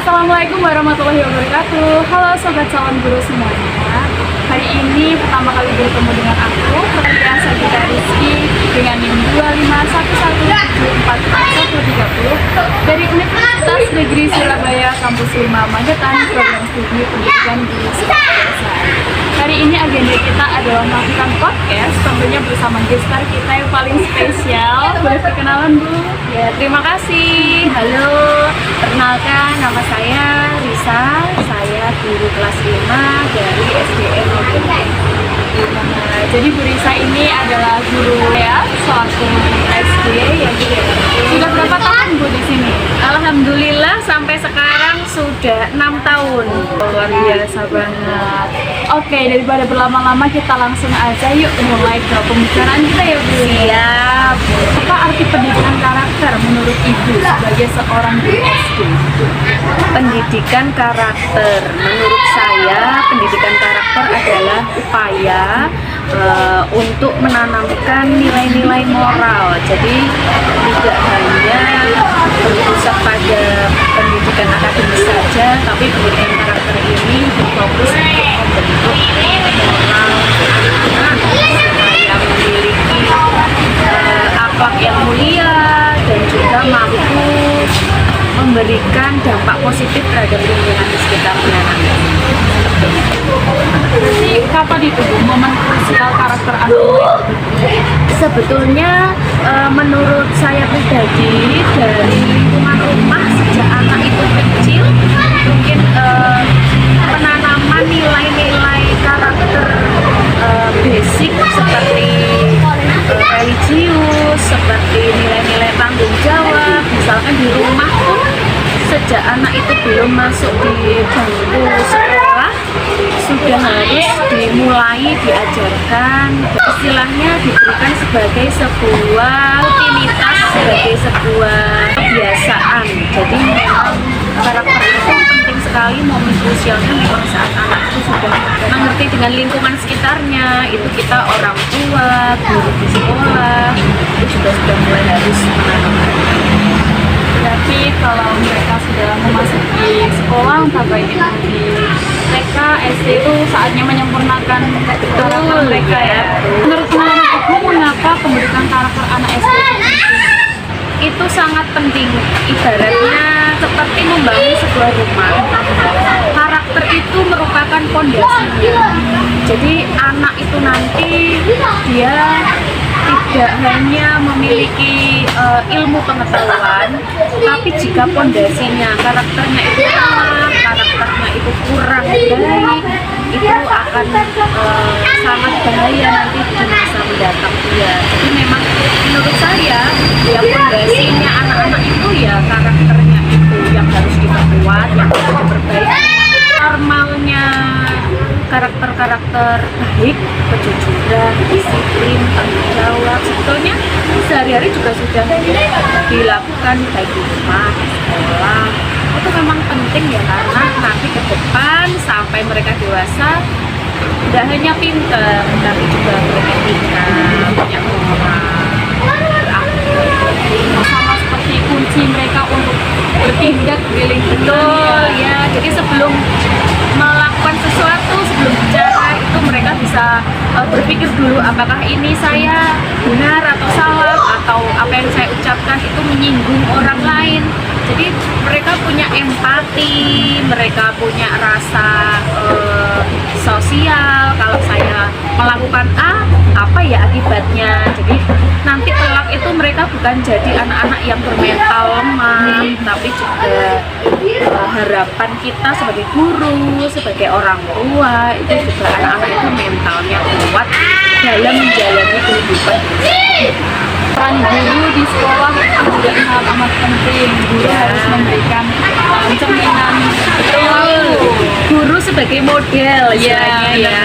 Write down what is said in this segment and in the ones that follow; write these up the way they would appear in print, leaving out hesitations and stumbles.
Assalamualaikum warahmatullahi wabarakatuh. Halo Sobat Calon Guru semuanya. Hari ini pertama kali bertemu dengan aku, Pertian Sagita Rizky, dengan NIM 251174430 dari Universitas Negeri Surabaya, Kampus 5 Magetan, Program Studi Pendidikan Guru Sekolah. Hari ini agenda kita adalah melakukan podcast, tentunya bersama gestar kita yang paling spesial. Boleh perkenalan, Bu? Ya, terima kasih. Halo, perkenalkan nama saya Risa. Saya guru kelas 5 dari SDN Magetan. Jadi Bu Risa ini adalah guru ya, suatu SD yang sudah berapa tahun Bu di sini? Alhamdulillah sampai sekarang sudah 6 tahun. Luar biasa banget. Oke, daripada berlama-lama kita langsung aja yuk mulai ke pembicaraan kita ya Bu. Siap. Apa arti pendidikan karakter menurut Ibu sebagai seorang guru SD? Pendidikan karakter, menurut saya pendidikan karakter adalah upaya untuk menanamkan nilai-nilai moral. Jadi tidak hanya berpusat pada pendidikan akademis saja, tapi pendidikan karakter ini berfokus untuk membentuk moral anak-anak supaya memiliki akhlak yang mulia dan juga mampu memberikan dampak positif terhadap lingkungan di sekitarnya nanti. Jadi kapan itu Bu, momen krusial karakter anak? Sebetulnya menurut saya pribadi dari lingkungan rumah sejak anak itu kecil mungkin penanaman nilai-nilai karakter basic seperti religius, seperti nilai-nilai tanggung jawab. Misalkan di rumah pun sejak anak itu belum masuk di bangku sekolah sudah harus dimulai diajarkan, istilahnya diberikan sebagai sebuah rutinitas, sebagai sebuah kebiasaan. Jadi memang karakter itu penting sekali, momen krusialnya memang saat anak itu sudah mengerti dengan lingkungan sekitarnya. Itu kita orang tua, guru di sekolah itu juga sudah mulai harus menanamkan. Berarti kalau mereka sudah memasuki sekolah, baik itu di TK, SD itu saatnya menyempurnakan karakter mereka ya. Menurut pengalaman Ibu, mengapa pendidikan karakter anak SD Itu sangat penting, ibaratnya seperti membangun sebuah rumah. Karakter itu merupakan pondasinya. Jadi anak itu nanti dia tidak hanya memiliki ilmu pengetahuan, tapi jika pondasinya karakternya itu lemah, karakternya itu kurang baik, itu akan sangat bahaya nanti di masa mendatang dia. Jadi memang menurut saya ya pondasinya anak-anak itu ya karakternya itu yang harus diperkuat, yang harus diperbaiki. Normalnya karakter-karakter baik, kejujuran, disiplin, tanggung jawab, sebetulnya sehari-hari juga sudah dilakukan baik di rumah, di sekolah. Itu memang penting ya, karena nanti ke depan sampai mereka dewasa tidak hanya pintar, tapi juga beretika, punya moral, sama seperti kunci mereka untuk bertindak di lingkungan ya. Jadi sebelum melakukan sesuatu, sebelum bicara itu mereka bisa berpikir dulu apakah ini saya benar atau salah, atau apa yang saya ucapkan itu menyinggung orang lain. Jadi mereka punya empati, mereka punya rasa sosial. Kalau saya melakukan A, apa ya akibatnya? Jadi nanti kelak itu mereka bukan jadi anak-anak yang bermental lemah, tapi juga harapan kita sebagai guru, sebagai orang tua, itu juga anak-anak itu mentalnya kuat dalam menjalani kehidupan. Peran guru di sekolah juga sangat amat penting. Guru harus memberikan cerminan. Betul. Guru sebagai model istilahnya ya.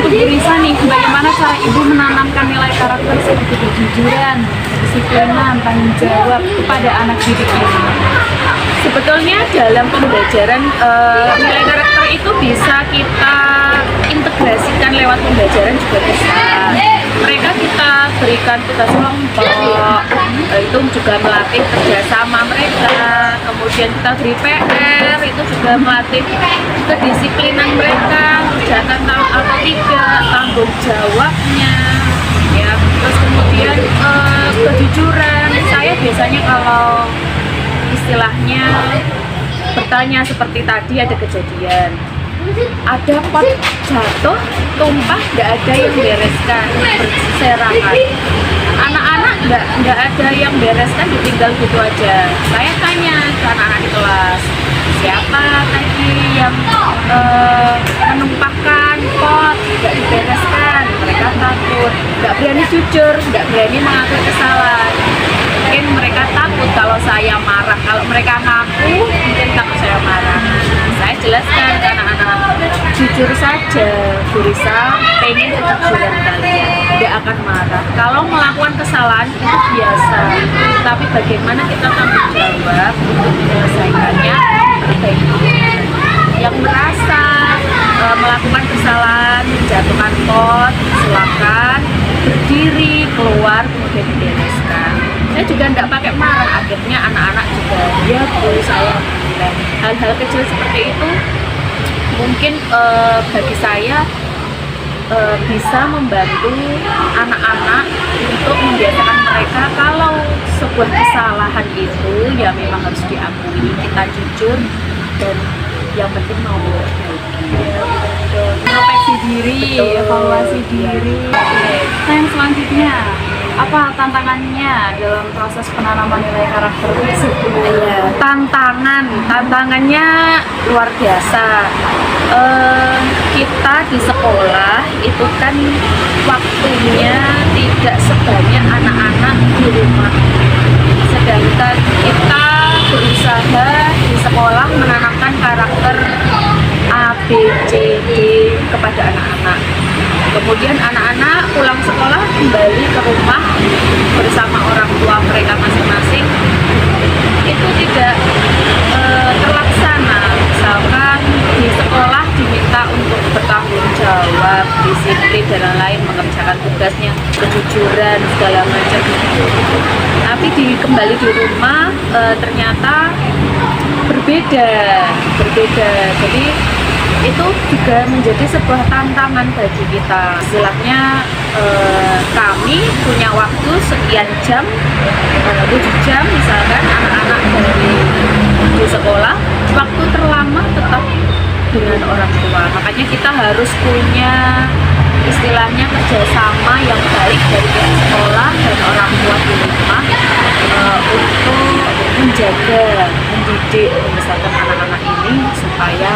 Untuk Bu Risa nih, bagaimana cara Ibu menanamkan nilai karakter seperti kejujuran, kedisiplinan, tanggung jawab kepada anak didik ini? Sebetulnya dalam pembelajaran nilai karakter itu bisa kita integrasikan lewat pembelajaran juga bisa. mereka kita berikan tugas kelompok, itu juga melatih kerjasama mereka. Kemudian kita beri PR, itu juga melatih kedisiplinan mereka, kerjakan tahu atau tidak, tanggung jawabnya, ya. Terus kemudian kejujuran. Saya biasanya kalau istilahnya bertanya seperti tadi, ada kejadian, ada pot jatuh, tumpah, nggak ada yang bereskan, berserakan. Anak-anak nggak ada yang bereskan, ditinggal gitu aja. Saya tanya ke anak-anak di kelas, siapa tadi yang menumpahkan pot, nggak dibereskan? Mereka takut, nggak berani jujur, nggak berani mengakui kesalahan. Mungkin mereka takut kalau saya marah. Kalau mereka ngaku, mungkin takut saya marah. Saya jelaskan ke anak-anak, jujur saja, Burisa pengen kejujuran kalian, tidak akan marah. Kalau melakukan kesalahan itu biasa, tapi bagaimana kita tanggung jawab untuk menyelesaikannya, perbaiki. Yang merasa melakukan kesalahan, menjatuhkan pot, silakan berdiri, keluar, kemudian dibereskan. Saya juga tidak pakai marah, akhirnya anak-anak juga, ya Bu, saya bilang hal-hal kecil seperti itu mungkin bagi saya bisa membantu anak-anak untuk membiasakan mereka kalau sebuah kesalahan itu ya memang harus diakui, kita jujur, dan yang penting mau memperbaiki. Introspeksi diri, Betul. evaluasi diri. Oke. Nah, yang selanjutnya, apa tantangannya dalam proses penanaman nilai karakter tersebut? Tantangannya luar biasa. Kita di sekolah itu kan waktunya tidak sebanyak anak-anak di rumah, sedangkan kita berusaha di sekolah menanamkan karakter A, B, C, D kepada anak-anak. Kemudian anak-anak pulang sekolah kembali ke rumah bersama orang tua mereka masing-masing, itu tidak terlaksana. Misalkan di sekolah diminta untuk bertanggung jawab, disiplin dan lain-lain, mengerjakan tugasnya, kejujuran segala macam. Tapi kembali di rumah ternyata berbeda. Jadi itu juga menjadi sebuah tantangan bagi kita. Istilahnya kami punya waktu sekian jam, 7 jam misalkan, anak-anak di sekolah, waktu terlama tetap dengan orang tua. Makanya kita harus punya istilahnya kerjasama yang baik dari pihak sekolah dan orang tua di rumah untuk menjaga, mendidik, misalkan anak-anak ini supaya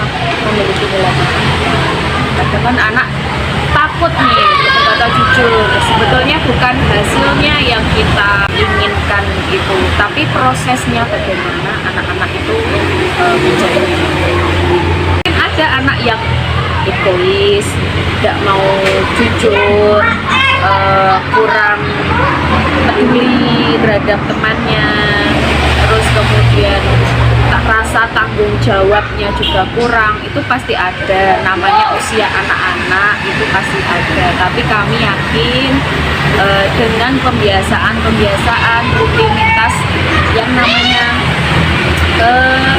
memiliki nilai matematika. Kadang anak takut nih berkata jujur, sebetulnya bukan hasilnya yang kita inginkan itu, tapi prosesnya bagaimana anak-anak itu menjadi. Mungkin ada anak yang egois, tidak mau jujur, kurang peduli terhadap temannya, terus kemudian rasa tanggung jawabnya juga kurang. Itu pasti ada, namanya usia anak-anak, itu pasti ada. Tapi kami yakin dengan pembiasaan rutinitas yang namanya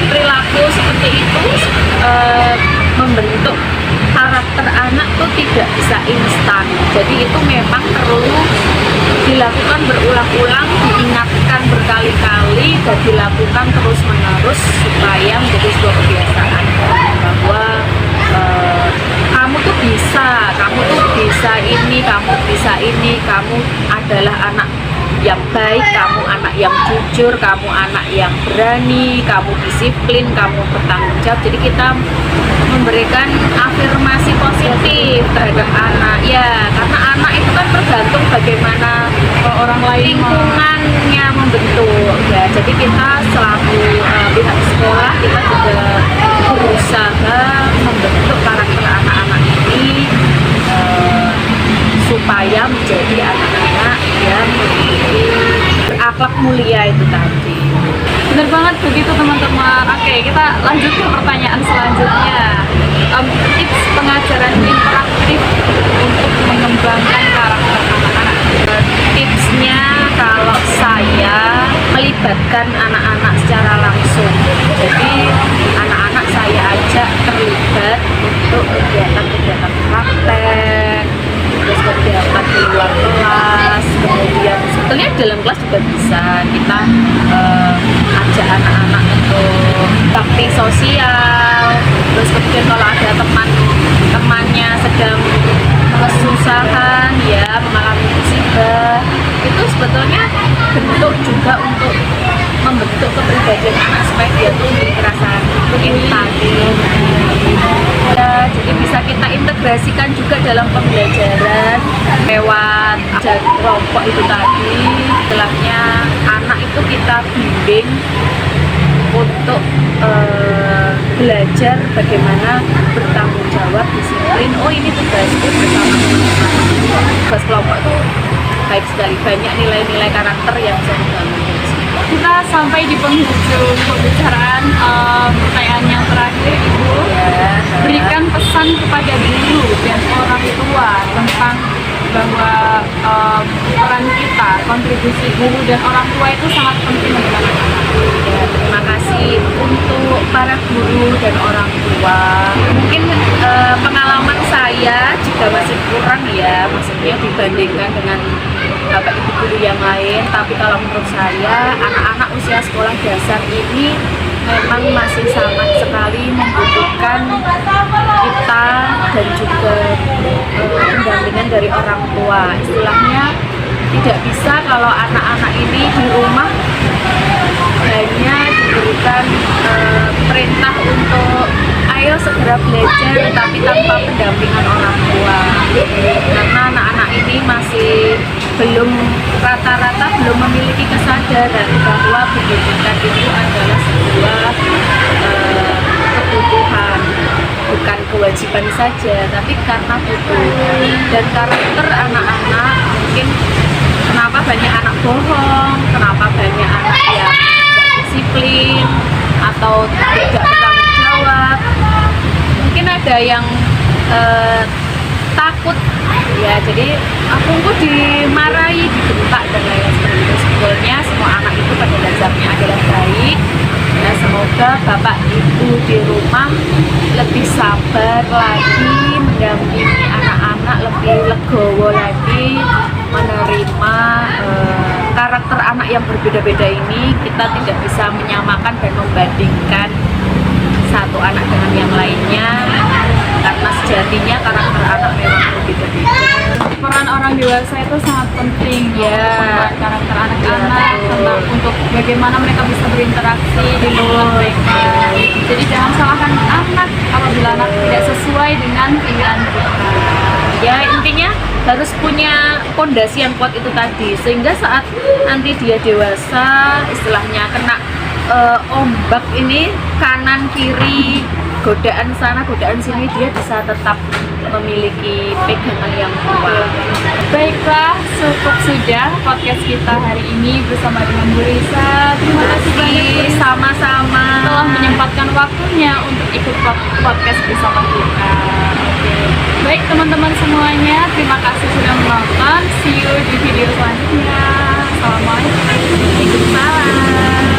perilaku seperti itu, membentuk karakter anak tuh tidak bisa instan. Jadi itu memang perlu dilakukan berulang-ulang, diingatkan berkali-kali, dan dilakukan terus-menerus supaya menjadi sebuah kebiasaan bahwa kamu tuh bisa ini, kamu adalah anak yang baik, kamu anak yang jujur, kamu anak yang berani, kamu disiplin, kamu bertanggung jawab. Jadi kita memberikan afirmasi positif terhadap anak, ya, karena anak itu kan tergantung bagaimana Orang lain lingkungannya membentuk, ya. Jadi kita selaku pihak sekolah, kita juga berusaha membentuk karakter anak-anak ini supaya menjadi anak-anak yang memiliki berakhlak mulia itu tadi. bener banget begitu teman-teman. Oke, kita lanjut ke pertanyaan selanjutnya. Tips pengajaran interaktif untuk mengembangkan karakter anak. melibatkan anak-anak secara langsung. Jadi anak-anak saya ajak terlibat untuk kegiatan-kegiatan praktek, terus kegiatan di luar kelas, kemudian sebetulnya dalam kelas juga bisa kita ajak anak-anak untuk bakti sosial. Terus kemudian kalau ada temannya sedang kesusahan ya, mengalami musibah, itu sebetulnya bentuk juga untuk membentuk kepribadian anak supaya dia tuh memiliki rasa empati ya. Jadi bisa kita integrasikan juga dalam pembelajaran lewat ajar kelompok itu tadi. Setelahnya anak itu kita bimbing untuk belajar bagaimana bertanggung jawab, disiplin. Oh, ini tugasku bersama teman-teman. Tugas kelompok itu baik sekali, banyak nilai-nilai karakter yang bisa dibangun. Kita sampai di penghujung pembicaraan. Pertanyaan yang terakhir, Ibu, berikan pesan kepada guru dan orang tua tentang bahwa peran kita, kontribusi guru dan orang tua itu sangat penting dalam anak. Ya, terima kasih untuk para guru dan orang tua. Mungkin pengalaman saya juga masih kurang ya, maksudnya dibandingkan dengan bapak ibu guru yang lain. Tapi kalau menurut saya, anak-anak usia sekolah dasar ini memang masih sangat sekali membutuhkan kita dan juga pendampingan dari orang tua. Istilahnya tidak bisa kalau anak-anak ini di rumah hanya diberikan perintah untuk ayo segera belajar tapi tanpa pendampingan orang tua, karena anak-anak ini masih rata-rata belum memiliki kesadaran bahwa pendidikan itu adalah sebuah kebutuhan, bukan kewajiban saja, tapi karena butuh. Dan karakter anak-anak, mungkin kenapa banyak anak bohong, kenapa banyak anak yang tidak disiplin atau tidak bertanggung jawab, mungkin ada yang takut ya, jadi aku kok dimarahi, dibentak dan lain sebagainya. Sebetulnya semua anak itu pada dasarnya adalah baik. Nah, semoga bapak ibu di rumah lebih sabar lagi mendampingi anak-anak, lebih legowo lagi menerima karakter anak yang berbeda-beda ini. Kita tidak bisa menyamakan dan membandingkan satu anak dengan yang lainnya, karena sejatinya karakter anak memang berbeda-beda. Peran orang dewasa itu sangat penting ya, karakter anak-anak, tentang untuk bagaimana mereka bisa berinteraksi di lingkungan mereka. Jadi jangan salahkan anak apabila anak tidak sesuai dengan pilihan kita. Ya, intinya harus punya pondasi yang kuat itu tadi, sehingga saat nanti dia dewasa, istilahnya kena ombak ini kanan kiri, godaan sana godaan sini, dia bisa tetap memiliki pegangan yang kuat. Baiklah, cukup sudah podcast kita hari ini bersama dengan Bu Risa. Terima kasih banyak Bu Risa Sama-sama telah menyempatkan waktunya untuk ikut podcast bersama kita. Oke. Baik teman-teman semuanya, terima kasih sudah menonton. See you di video selanjutnya. Assalamualaikum. Waalaikumsalam.